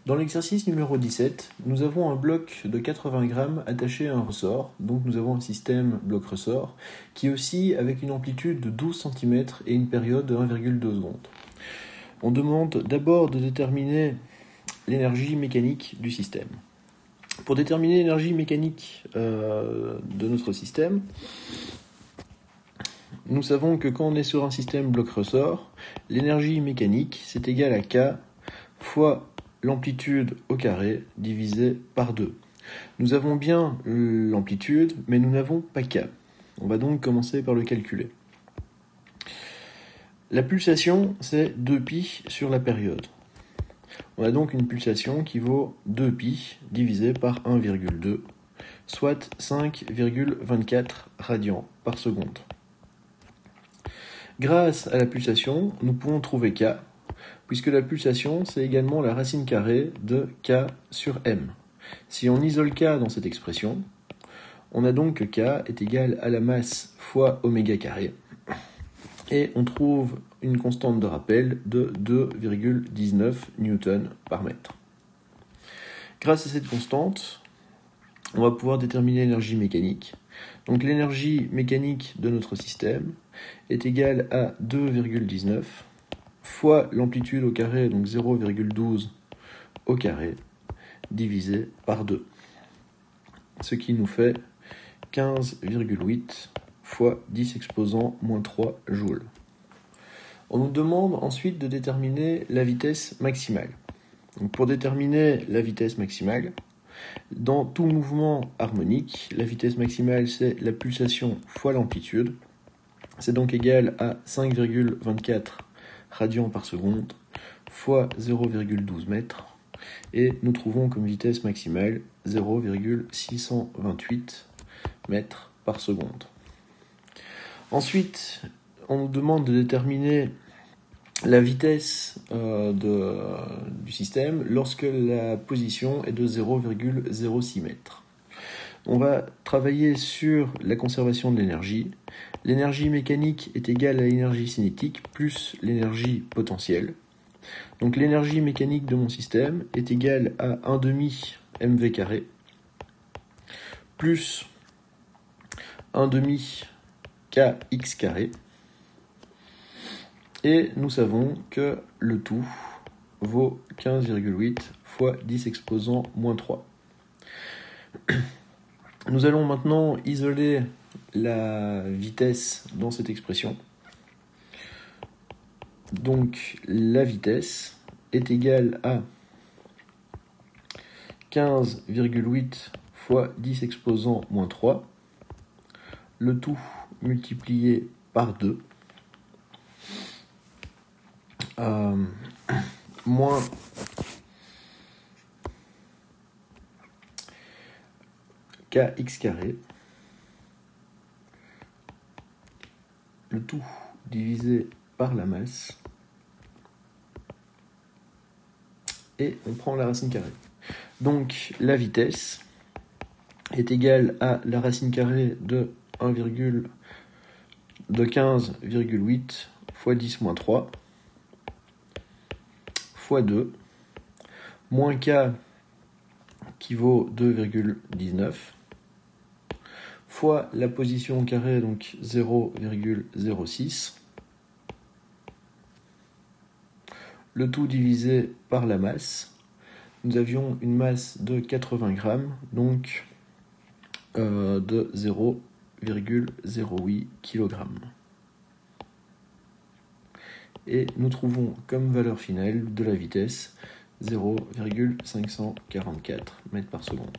Dans l'exercice numéro 17, nous avons un bloc de 80 grammes attaché à un ressort, donc nous avons un système bloc-ressort qui oscille avec une amplitude de 12 cm et une période de 1,2 secondes. On demande d'abord de déterminer l'énergie mécanique du système. Pour déterminer l'énergie mécanique de notre système, nous savons que quand on est sur un système bloc-ressort, l'énergie mécanique c'est égal à K fois l'amplitude au carré divisé par 2. Nous avons bien l'amplitude, mais nous n'avons pas K. On va donc commencer par le calculer. La pulsation, c'est 2π sur la période. On a donc une pulsation qui vaut 2π divisé par 1,2, soit 5,24 radians par seconde. Grâce à la pulsation, nous pouvons trouver K, puisque la pulsation, c'est également la racine carrée de K sur M. Si on isole K dans cette expression, on a donc que K est égal à la masse fois oméga carré, et on trouve une constante de rappel de 2,19 newtons par mètre. Grâce à cette constante, on va pouvoir déterminer l'énergie mécanique. Donc l'énergie mécanique de notre système est égale à 2,19 fois l'amplitude au carré, donc 0,12 au carré, divisé par 2. Ce qui nous fait 15,8 fois 10 exposant moins 3 joules. On nous demande ensuite de déterminer la vitesse maximale. Donc pour déterminer la vitesse maximale, dans tout mouvement harmonique, la vitesse maximale c'est la pulsation fois l'amplitude. C'est donc égal à 5,24 radians par seconde fois 0,12 mètres. Et nous trouvons comme vitesse maximale 0,628 mètres par seconde. Ensuite, on nous demande de déterminer la vitesse du système lorsque la position est de 0,06 mètres. On va travailler sur la conservation de l'énergie. L'énergie mécanique est égale à l'énergie cinétique plus l'énergie potentielle. Donc l'énergie mécanique de mon système est égale à 1,5 mv carré plus 1,5 kx carré. Et nous savons que le tout vaut 15,8 fois 10 exposant moins 3. Nous allons maintenant isoler la vitesse dans cette expression. Donc la vitesse est égale à 15,8 fois 10 exposant moins 3, le tout multiplié par 2, moins kx carré, le tout divisé par la masse, et on prend la racine carrée. Donc la vitesse est égale à la racine carrée de 15,8 fois 10 moins 3 fois 2 moins k qui vaut 2,19 fois la position au carré, donc 0,06, le tout divisé par la masse. Nous avions une masse de 80 grammes, donc de 0,08 kg. Et nous trouvons comme valeur finale de la vitesse 0,544 mètres par seconde.